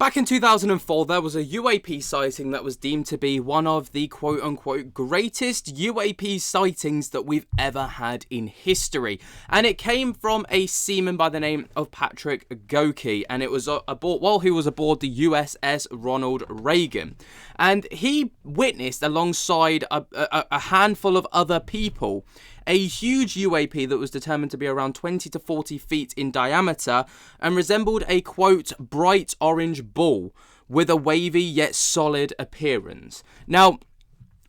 Back in 2004, there was a UAP sighting that was deemed to be one of the quote-unquote greatest UAP sightings that we've ever had in history. And it came from a seaman by the name of Patrick Goki, and it was while he was aboard the USS Ronald Reagan. And he witnessed, alongside a handful of other people, a huge UAP that was determined to be around 20 to 40 feet in diameter and resembled a, quote, bright orange ball with a wavy yet solid appearance. Now,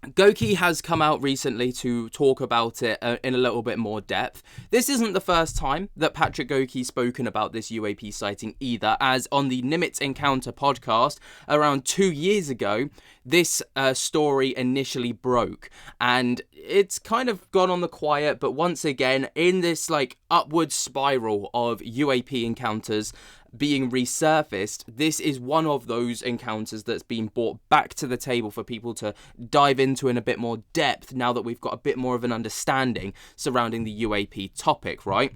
Goki has come out recently to talk about it in a little bit more depth. This isn't the first time that Patrick Goki's spoken about this UAP sighting either, as on the Nimitz Encounter podcast around 2 years ago, this story initially broke, and it's kind of gone on the quiet, but once again, in this like upward spiral of UAP encounters being resurfaced, this is one of those encounters that's been brought back to the table for people to dive into in a bit more depth now that we've got a bit more of an understanding surrounding the UAP topic, right?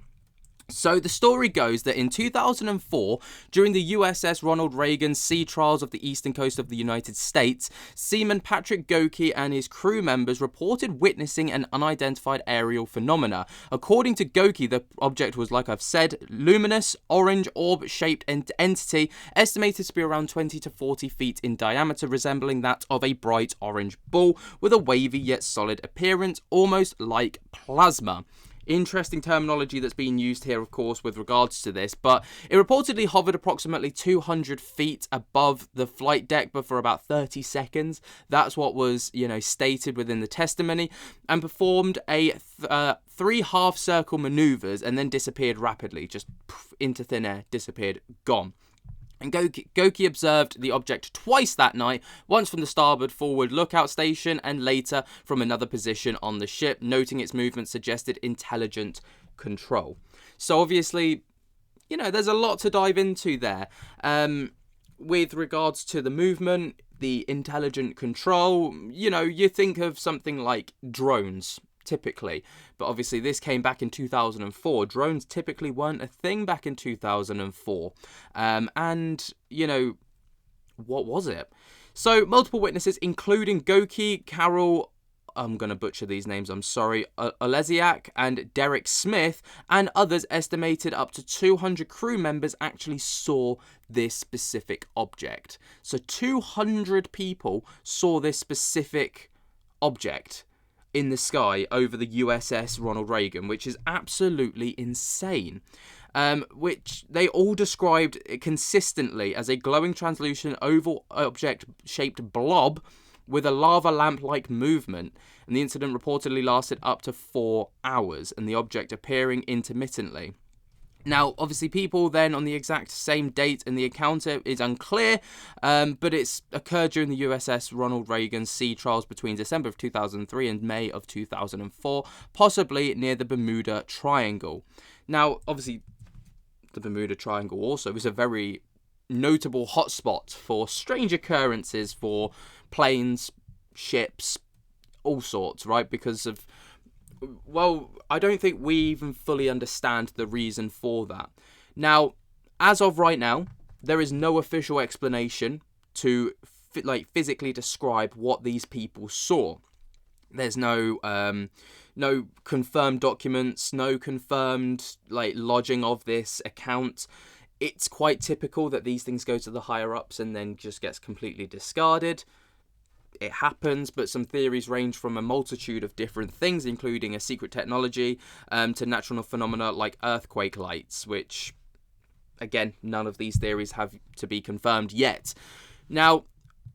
So the story goes that in 2004, during the USS Ronald Reagan sea trials of the eastern coast of the United States, seaman Patrick Goki and his crew members reported witnessing an unidentified aerial phenomena. According to Goki, the object was, like I've said, luminous, orange orb-shaped entity estimated to be around 20 to 40 feet in diameter, resembling that of a bright orange ball with a wavy yet solid appearance, almost like plasma. Interesting terminology that's being used here, of course, with regards to this, but it reportedly hovered approximately 200 feet above the flight deck, but for about 30 seconds. That's what was, stated within the testimony, and performed a 3 half-circle maneuvers and then disappeared rapidly, just into thin air, disappeared, gone. And Goki observed the object twice that night, once from the starboard forward lookout station and later from another position on the ship, noting its movement suggested intelligent control. So obviously, there's a lot to dive into there. With regards to the movement, the intelligent control, you think of something like drones, typically, but obviously this came back in 2004. Drones typically weren't a thing back in 2004, and what was it? So multiple witnesses, including Goki, Carol, I'm gonna butcher these names, I'm sorry, Oleziak and Derek Smith, and others, estimated up to 200 crew members actually saw this specific object. So 200 people saw this specific object in the sky over the USS Ronald Reagan, which is absolutely insane. Which they all described consistently as a glowing translucent oval object-shaped blob with a lava lamp-like movement, and the incident reportedly lasted up to 4 hours, and the object appearing intermittently. Now, obviously, people then on the exact same date in the encounter is unclear, but it's occurred during the USS Ronald Reagan sea trials between December of 2003 and May of 2004, possibly near the Bermuda Triangle. Now, obviously, the Bermuda Triangle also is a very notable hotspot for strange occurrences for planes, ships, all sorts, right? Because of, well, I don't think we even fully understand the reason for that. Now, as of right now, there is no official explanation to physically describe what these people saw. There's no confirmed documents, no confirmed lodging of this account. It's quite typical that these things go to the higher ups and then just gets completely discarded. It happens, but some theories range from a multitude of different things, including a secret technology, to natural phenomena like earthquake lights, which, again, none of these theories have to be confirmed yet. Now,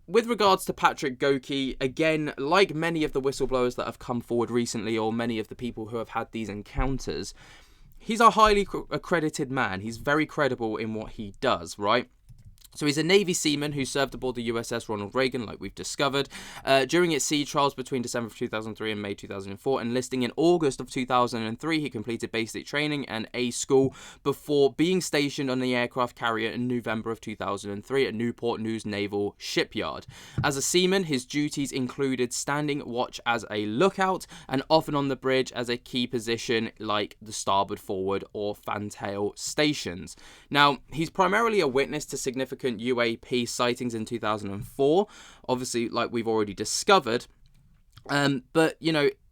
with regards to Patrick Goki, again, like many of the whistleblowers that have come forward recently, or many of the people who have had these encounters, he's a highly accredited man. He's very credible in what he does, right? So he's a Navy seaman who served aboard the USS Ronald Reagan, like we've discovered, during its sea trials between December of 2003 and May 2004. Enlisting in August of 2003, he completed basic training and A school before being stationed on the aircraft carrier in November of 2003 at Newport News Naval Shipyard. As a seaman, his duties included standing watch as a lookout and often on the bridge as a key position like the starboard forward or fantail stations. Now, he's primarily a witness to significant significant UAP sightings in 2004, obviously, like we've already discovered. But,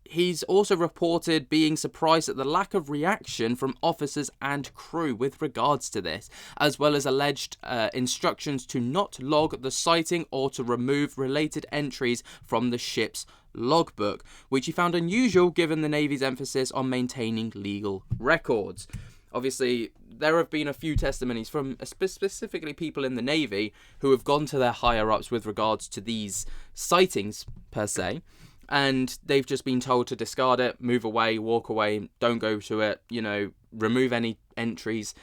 he's also reported being surprised at the lack of reaction from officers and crew with regards to this, as well as alleged instructions to not log the sighting or to remove related entries from the ship's logbook, which he found unusual given the Navy's emphasis on maintaining legal records. Obviously, there have been a few testimonies from specifically people in the Navy who have gone to their higher-ups with regards to these sightings, per se, and they've just been told to discard it, move away, walk away, don't go to it, remove any entries.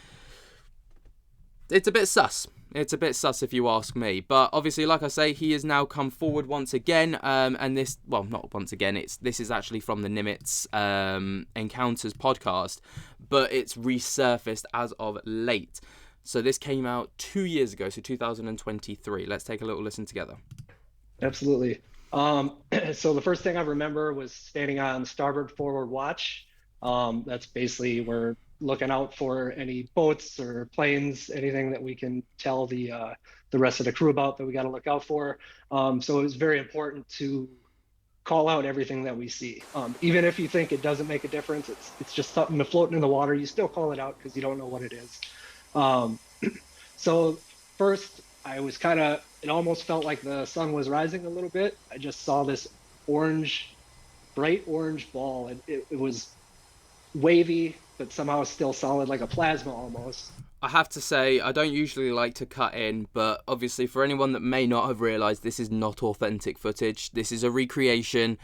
It's a bit sus. It's a bit sus if you ask me. But obviously, like I say, he has now come forward once again. And this, well, not once again. This is actually from the Nimitz Encounters podcast, but it's resurfaced as of late. So this came out 2 years ago, so 2023. Let's take a little listen together. Absolutely. So the first thing I remember was standing on starboard forward watch. That's basically we're looking out for any boats or planes, anything that we can tell the rest of the crew about that we got to look out for. So it was very important to call out everything that we see. Even if you think it doesn't make a difference, it's just something floating in the water, you still call it out because you don't know what it is. So first, I was it almost felt like the sun was rising a little bit. I just saw this bright orange ball, and it was wavy, but somehow still solid, like a plasma almost. I have to say, I don't usually like to cut in, but obviously for anyone that may not have realised, this is not authentic footage. This is a recreation.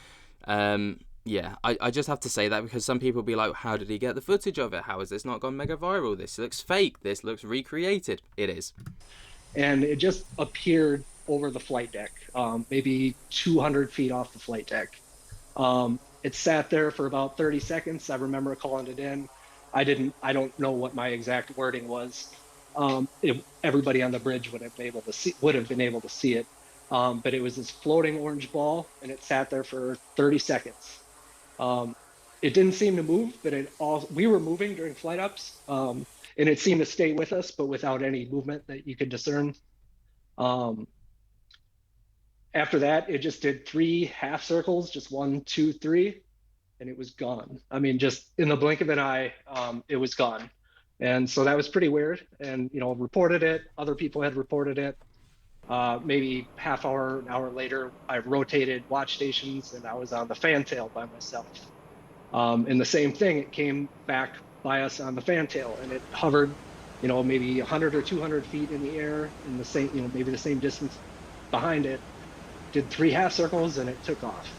I just have to say that because some people be like, how did he get the footage of it? How has this not gone mega viral? This looks fake. This looks recreated. It is. And it just appeared over the flight deck, maybe 200 feet off the flight deck. It sat there for about 30 seconds. I remember calling it in. I don't know what my exact wording was. Everybody on the bridge would have been able to see it. But it was this floating orange ball, and it sat there for 30 seconds. It didn't seem to move, but we were moving during flight ups, and it seemed to stay with us, but without any movement that you could discern. After that, it just did 3 half circles, just 1, 2, 3, and it was gone. I mean, just in the blink of an eye, it was gone. And so that was pretty weird. And, reported it. Other people had reported it. Maybe an hour later, I rotated watch stations and I was on the fantail by myself. And the same thing, it came back by us on the fantail, and it hovered, maybe 100 or 200 feet in the air in the same, maybe the same distance behind it. Did 3 half circles and it took off.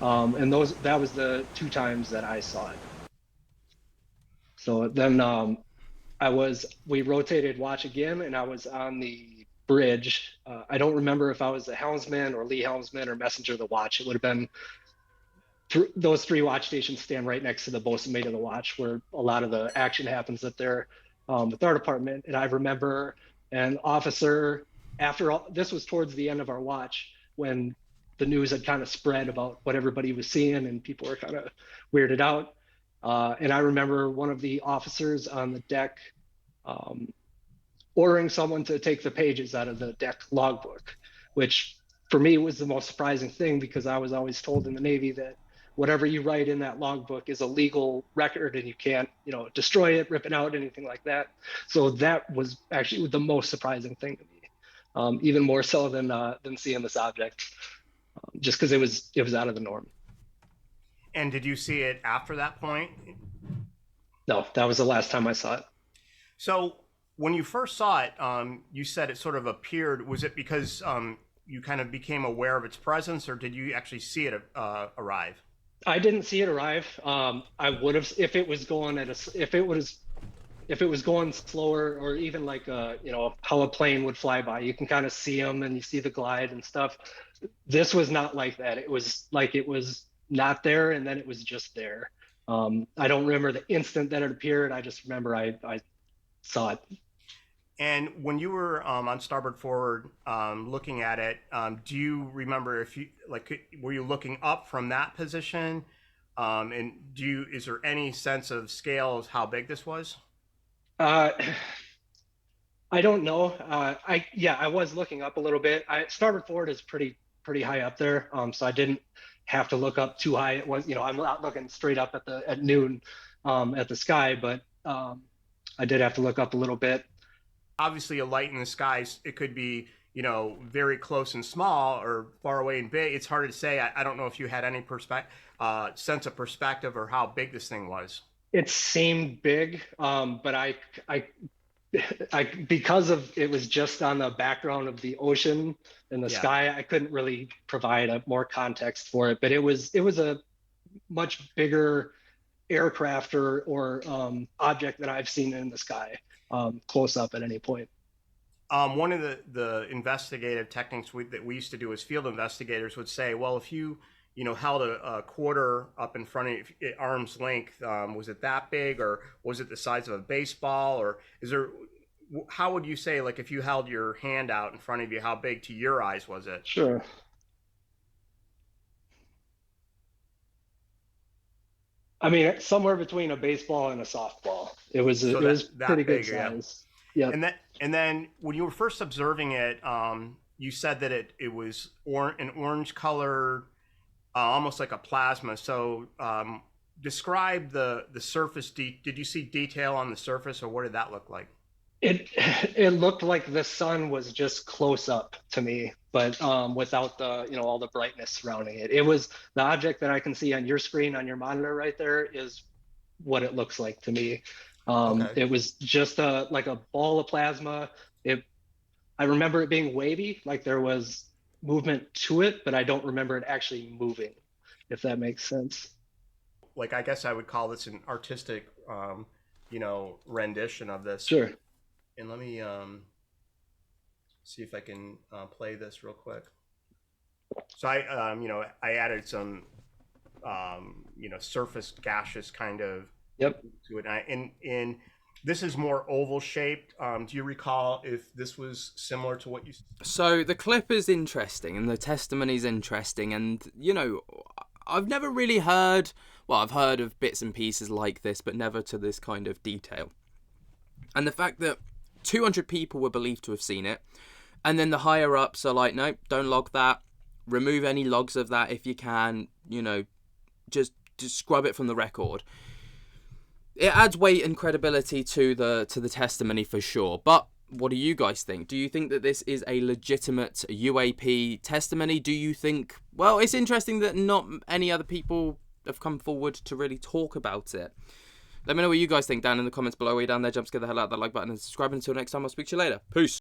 And that was the 2 times that I saw it. So then we rotated watch again, and I was on the bridge. I don't remember if I was the helmsman or lee helmsman or messenger of the watch. It would have been those 3 watch stations stand right next to the bosun mate of the watch, where a lot of the action happens up there with our department. And I remember an officer, this was towards the end of our watch, when the news had kind of spread about what everybody was seeing and people were kind of weirded out. And I remember one of the officers on the deck ordering someone to take the pages out of the deck logbook, which for me was the most surprising thing, because I was always told in the Navy that whatever you write in that logbook is a legal record and you can't, destroy it, rip it out, anything like that. So that was actually the most surprising thing to me, even more so than seeing this object, just because it was out of the norm. And did you see it after that point? No, that was the last time I saw it. So when you first saw it, you said it sort of appeared. Was it because you kind of became aware of its presence, or did you actually see it arrive? I didn't see it arrive. I would have if it was going if it was going slower, or even like how a plane would fly by. You can kind of see them and you see the glide and stuff. This was not like that. It was like it was not there, and then it was just there. I don't remember the instant that it appeared. I just remember I saw it. And when you were on starboard forward looking at it, do you remember were you looking up from that position? And is there any sense of scale of how big this was? I don't know. I was looking up a little bit. Starboard forward is pretty high up there, so I didn't have to look up too high. It was, I'm not looking straight up at noon at the sky, but I did have to look up a little bit. Obviously, a light in the skies, it could be, very close and small or far away and big. It's hard to say. I don't know if you had any sense of perspective or how big this thing was. It seemed big, but I because of it was just on the background of the ocean and the Yeah. sky, I couldn't really provide a more context for it. But it was a much bigger aircraft or object that I've seen in the sky close up at any point. One of the investigative techniques that we used to do as field investigators would say, well, if you held a quarter up in front of you at arm's length, was it that big, or was it the size of a baseball, or how would you say, like, if you held your hand out in front of you, how big to your eyes was it? Sure. I mean, somewhere between a baseball and a softball. It was So it was that pretty big, good yeah. size. Yeah. And then when you were first observing it, you said that it was an orange color, almost like a plasma. So describe the surface. Did you see detail on the surface, or what did that look like? It looked like the sun was just close up to me, but without the all the brightness surrounding it. It was the object that I can see on your screen on your monitor right there is what it looks like to me. Okay. It was just like a ball of plasma. I remember it being wavy, like there was movement to it, but I don't remember it actually moving, if that makes sense. Like, I guess I would call this an artistic, rendition of this. Sure. And let me see if I can play this real quick. So I added some, surface gaseous kind of Yep. to it. And this is more oval shaped. Do you recall if this was similar to what you? So the clip is interesting and the testimony is interesting, and I've never really heard. Well, I've heard of bits and pieces like this, but never to this kind of detail. And the fact that 200 people were believed to have seen it, and then the higher ups are like, nope, don't log that. Remove any logs of that if you can. Just scrub it from the record. It adds weight and credibility to the testimony for sure. But what do you guys think? Do you think that this is a legitimate UAP testimony? Do you think? Well, it's interesting that not any other people have come forward to really talk about it. Let me know what you guys think down in the comments below. Way down there, jump, get the hell out of that like button and subscribe. Until next time, I'll speak to you later. Peace.